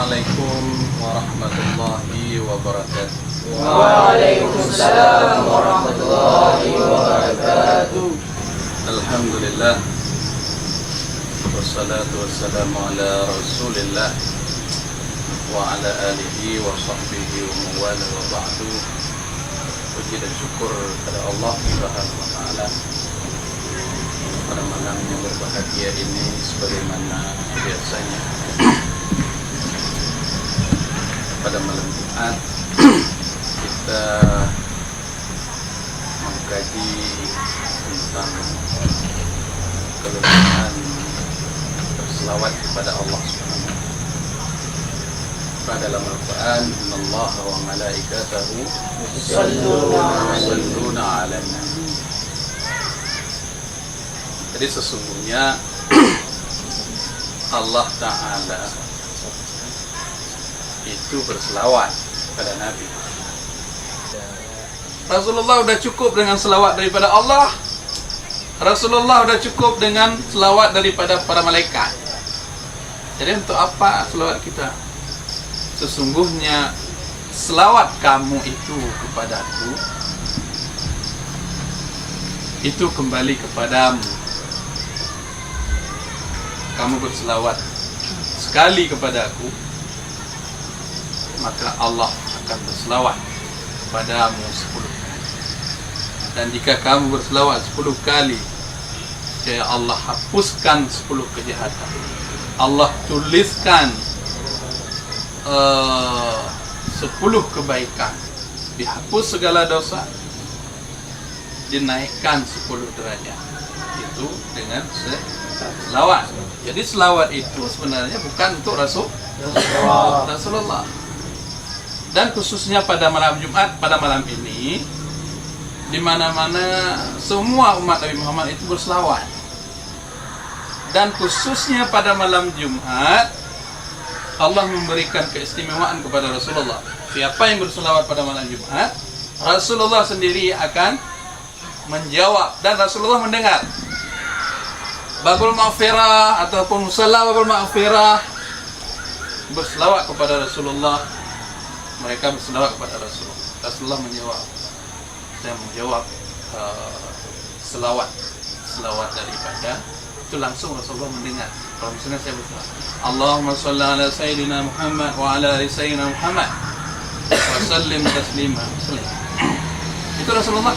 Assalamualaikum warahmatullahi wabarakatuh. Waalaikumsalam warahmatullahi wabarakatuh. Alhamdulillah, wassalatu wassalamu ala rasulillah wa ala alihi wa sahbihi wa mawala wa ba'du. Puji dan syukur kepada Allah Subhanahu wa ta'ala pada malam yang berbahagia ini, sebagaimana biasanya pada malam Jumat kita mengkaji tentang kelebihan berselawat kepada Allah Subhanahu wa ta'ala. Dalam Al-Quran, Innallaha wa malaikatahu yusalluna 'alan nabi. Jadi sesungguhnya Allah Ta'ala itu berselawat kepada Nabi. Rasulullah sudah cukup dengan selawat daripada Allah. Rasulullah sudah cukup dengan selawat daripada para malaikat. Jadi untuk apa selawat kita? Sesungguhnya selawat kamu itu kepadaku itu kembali kepadamu. Kamu berselawat sekali kepadaku, maka Allah akan berselawat kepadamu 10 kali. Dan jika kamu berselawat 10 kali, ya Allah hapuskan 10 kejahatan. Allah tuliskan 10 kebaikan, dihapus segala dosa, dinaikkan 10 derajat. Itu dengan selawat. Jadi selawat itu sebenarnya bukan untuk Rasulullah. Dan khususnya pada malam Jumat, pada malam ini, di mana-mana semua umat Nabi Muhammad itu berselawat. Dan khususnya pada malam Jumat, Allah memberikan keistimewaan kepada Rasulullah. Siapa yang berselawat pada malam Jumat, Rasulullah sendiri akan menjawab dan Rasulullah mendengar. Babul Maghfirah ataupun Musalla Babul Maghfirah berselawat kepada Rasulullah. Mereka berselawat kepada Rasulullah. Rasulullah menjawab. Saya menjawab selawat daripada itu langsung Rasulullah mendengar. Kalau misalnya saya berselawat, Allahumma shalli ala Sayyidina Muhammad wa ala ali Sayyidina Muhammad wa sallim taslima. Itu Rasulullah,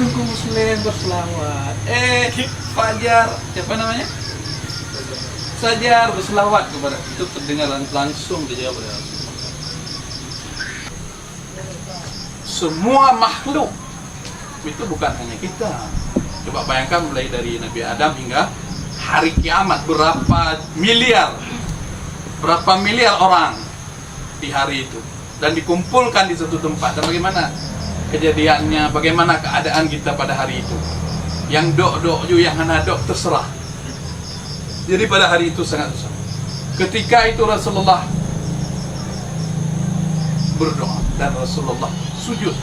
tunggu muslim berselawat. Fajar, siapa namanya? Sajar berselawat kepada itu, terdengar langsung dijawab oleh Rasulullah. Semua makhluk itu bukan hanya kita. Coba bayangkan mulai dari Nabi Adam hingga hari kiamat, berapa miliar orang di hari itu dan dikumpulkan di satu tempat. Dan bagaimana kejadiannya, bagaimana keadaan kita pada hari itu? Yang dok yang hana dok terserah. Jadi pada hari itu sangat susah. Ketika itu Rasulullah berdoa dan Rasulullah sujud.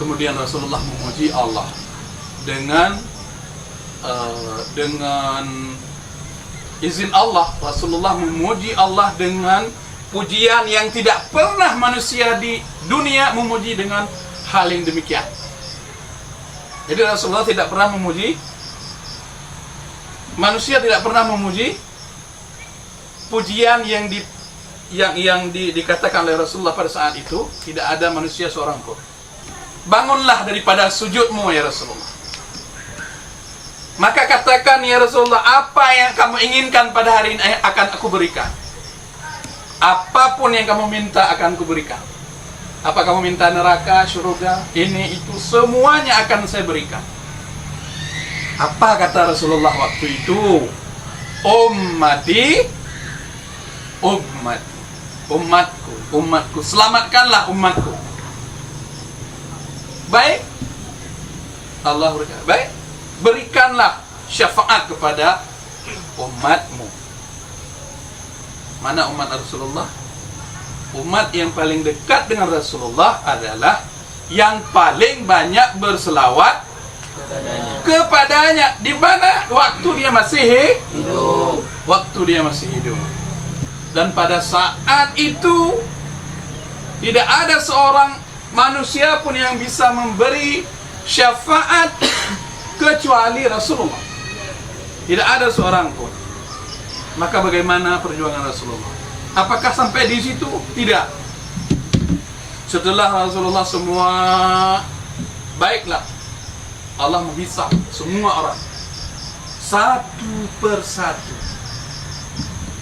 Kemudian Rasulullah memuji Allah dengan izin Allah. Rasulullah memuji Allah dengan pujian yang tidak pernah manusia di dunia memuji dengan hal yang demikian. Jadi Rasulullah tidak pernah memuji, manusia tidak pernah memuji pujian yang dikatakan oleh Rasulullah pada saat itu. Tidak ada manusia seorang pun. Bangunlah daripada sujudmu ya Rasulullah. Maka katakan ya Rasulullah, apa yang kamu inginkan pada hari ini akan aku berikan. Apapun yang kamu minta akan aku berikan. Apa kamu minta neraka, surga, ini, itu, semuanya akan saya berikan. Apa kata Rasulullah waktu itu? Umatku, selamatkanlah umatku. Baik, Allah berkata, baik, berikanlah syafaat kepada umatmu. Mana umat Rasulullah? Umat yang paling dekat dengan Rasulullah adalah yang paling banyak berselawat kepadanya. Di mana? Waktu dia masih hidup. waktu dia masih hidup. Dan pada saat itu tidak ada seorang manusia pun yang bisa memberi syafaat kecuali Rasulullah. Tidak ada seorang pun. Maka bagaimana perjuangan Rasulullah? Apakah sampai di situ? Tidak. Setelah Rasulullah semua, baiklah, Allah menghisab semua orang satu persatu,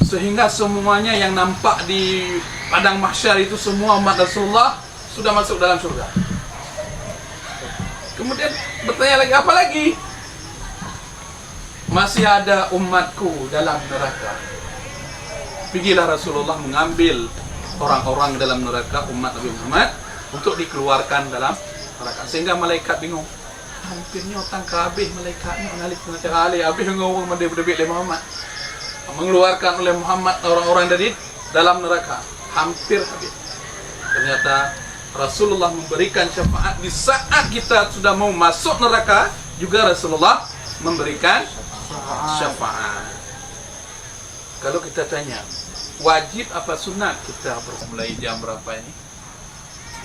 sehingga semuanya yang nampak di padang mahsyar itu semua umat Rasulullah sudah masuk dalam surga. Kemudian bertanya lagi, apa lagi? Masih ada umatku dalam neraka. Pergilah Rasulullah mengambil orang-orang dalam neraka umat Nabi Muhammad untuk dikeluarkan dalam neraka. Sehingga malaikat bingung. Hampirnya otang kabeh malaikatnya mengalih pengacara alih habis ngomong mendebik oleh Muhammad. Mengeluarkan oleh Muhammad orang-orang dari dalam neraka. Hampir habis. Ternyata Rasulullah memberikan syafaat di saat kita sudah mau masuk neraka, juga Rasulullah memberikan syafaat. Kalau kita tanya, wajib apa sunat kita mulai jam berapa ini?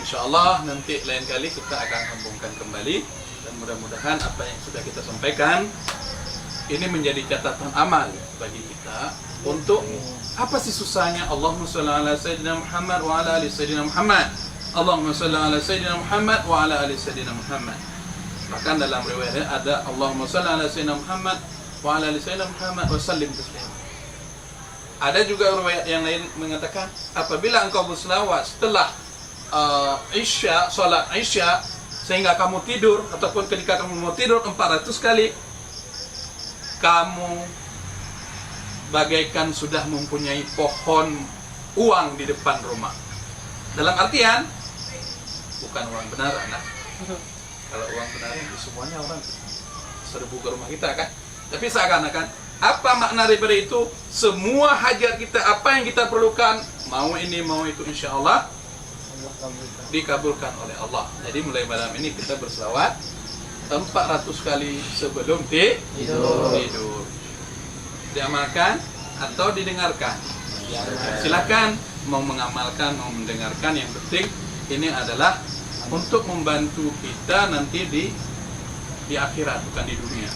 InsyaAllah nanti lain kali kita akan sambungkan kembali. Dan mudah-mudahan apa yang sudah kita sampaikan ini menjadi catatan amal bagi kita untuk apa sih susahnya Allahumma shalli ala sayyidina Muhammad wa ala ali sayyidina Muhammad. Allahumma shalli ala sayyidina Muhammad wa ala ali sayyidina Muhammad. Bahkan dalam riwayatnya ada Allahumma shalli ala sayyidina Muhammad wa ala ali sayyidina Muhammad wa sallim taslima. Ada juga riwayat yang lain mengatakan apabila engkau berselawat setelah Isya, salat Isya, sehingga kamu tidur ataupun ketika kamu mau tidur 400 kali, kamu bagaikan sudah mempunyai pohon uang di depan rumah. Dalam artian bukan uang beneran, nah. Kalau uang beneran semuanya orang serbu ke rumah kita kan. Tapi seakan-akan apa makna daripada itu? Semua hajat kita, apa yang kita perlukan, mau ini mau itu, insya Allah dikabulkan oleh Allah. Jadi mulai malam ini kita berselawat 400 kali sebelum tidur. Diamalkan atau didengarkan? Silakan, mau mengamalkan, mau mendengarkan, yang penting ini adalah untuk membantu kita nanti di akhirat, bukan di dunia.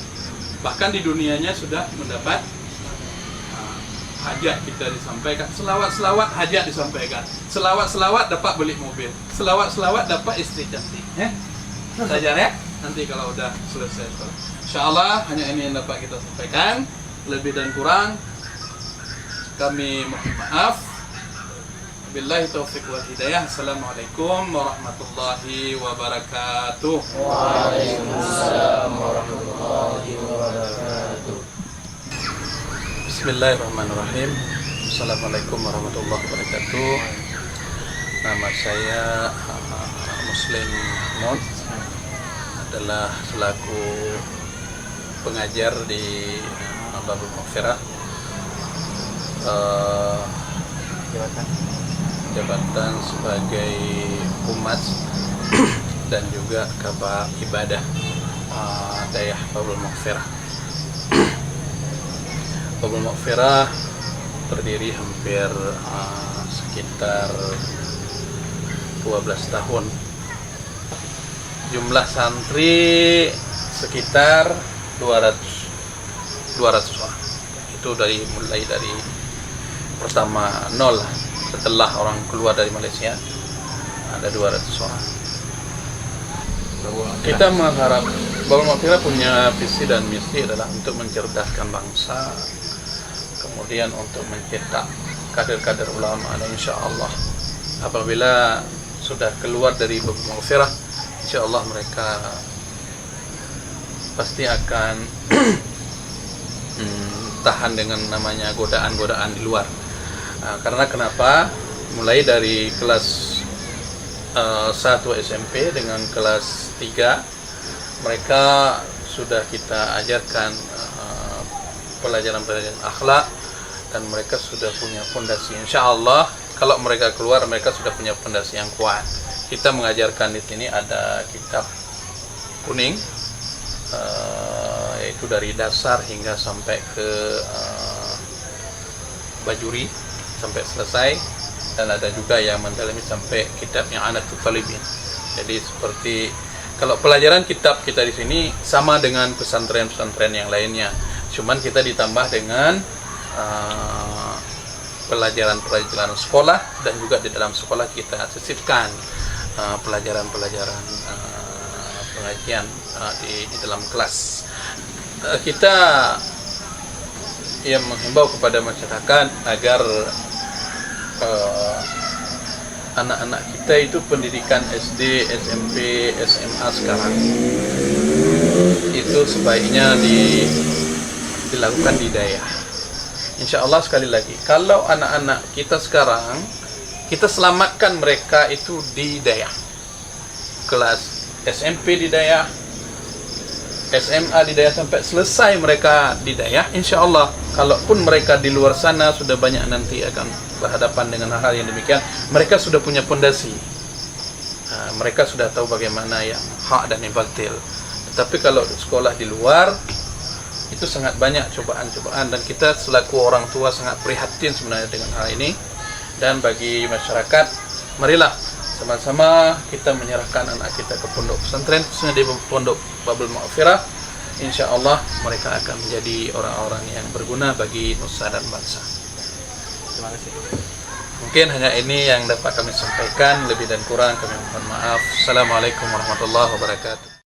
Bahkan di dunianya sudah mendapat hajat kita disampaikan, selawat-selawat hajat disampaikan, selawat-selawat dapat beli mobil, selawat-selawat dapat istri cantik. Belajar ya, nanti kalau udah selesai. InsyaAllah hanya ini yang dapat kita sampaikan. Lebih dan kurang kami mohon maaf. Billahi taufiq wal hidayah. Assalamualaikum warahmatullahi wabarakatuh. Waalaikumsalam warahmatullahi wabarakatuh. Bismillahirrahmanirrahim. Assalamualaikum warahmatullahi wabarakatuh. Nama saya Muslim Mahmud, adalah selaku pengajar di Babul Maghfirah, jabatan sebagai umat dan juga kabar ibadah Dayah Babul Maghfirah. Babul Maghfirah berdiri hampir sekitar 12 tahun. Jumlah santri sekitar 200 orang. Itu mulai dari pertama nol, setelah orang keluar dari Malaysia ada 200 orang. Kita mengharap Babul Maghfirah punya visi dan misi adalah untuk mencerdaskan bangsa, kemudian untuk mencetak kader-kader ulama, dan insya Allah apabila sudah keluar dari Babul Maghfirah, insya Allah mereka pasti akan tahan dengan namanya godaan-godaan di luar. Karena kenapa? Mulai dari kelas 1 SMP dengan kelas 3 mereka sudah kita ajarkan pelajaran-pelajaran akhlak, dan mereka sudah punya fondasi. Insya Allah kalau mereka keluar mereka sudah punya fondasi yang kuat. Kita mengajarkan di sini ada kitab kuning, yaitu dari dasar hingga sampai ke Bajuri sampai selesai, dan ada juga yang mendalami sampai kitab yang I'anatul Talibin. Jadi seperti kalau pelajaran kitab kita di sini sama dengan pesantren-pesantren yang lainnya, cuman kita ditambah dengan pelajaran-pelajaran sekolah, dan juga di dalam sekolah kita sisipkan pelajaran-pelajaran pengajian di dalam kelas. Kita yang menghimbau kepada masyarakat agar anak-anak kita itu pendidikan SD, SMP, SMA sekarang itu sebaiknya dilakukan di daerah. Insya Allah, sekali lagi, kalau anak-anak kita sekarang kita selamatkan mereka itu di daerah, kelas SMP di daerah, SMA di daerah, sampai selesai mereka di daerah, insya Allah, kalaupun mereka di luar sana sudah banyak nanti akan berhadapan dengan hal-hal yang demikian, mereka sudah punya fondasi. Mereka sudah tahu bagaimana yang hak dan yang batil. Tapi kalau sekolah di luar, itu sangat banyak cobaan-cobaan, dan kita selaku orang tua sangat prihatin sebenarnya dengan hal ini. Dan bagi masyarakat, marilah sama-sama kita menyerahkan anak kita ke pondok pesantren, khususnya di pondok Babul Maghfirah. Insya Allah mereka akan menjadi orang-orang yang berguna bagi nusa dan bangsa. Terima kasih. Mungkin hanya ini yang dapat kami sampaikan, lebih dan kurang kami mohon maaf. Assalamualaikum warahmatullahi wabarakatuh.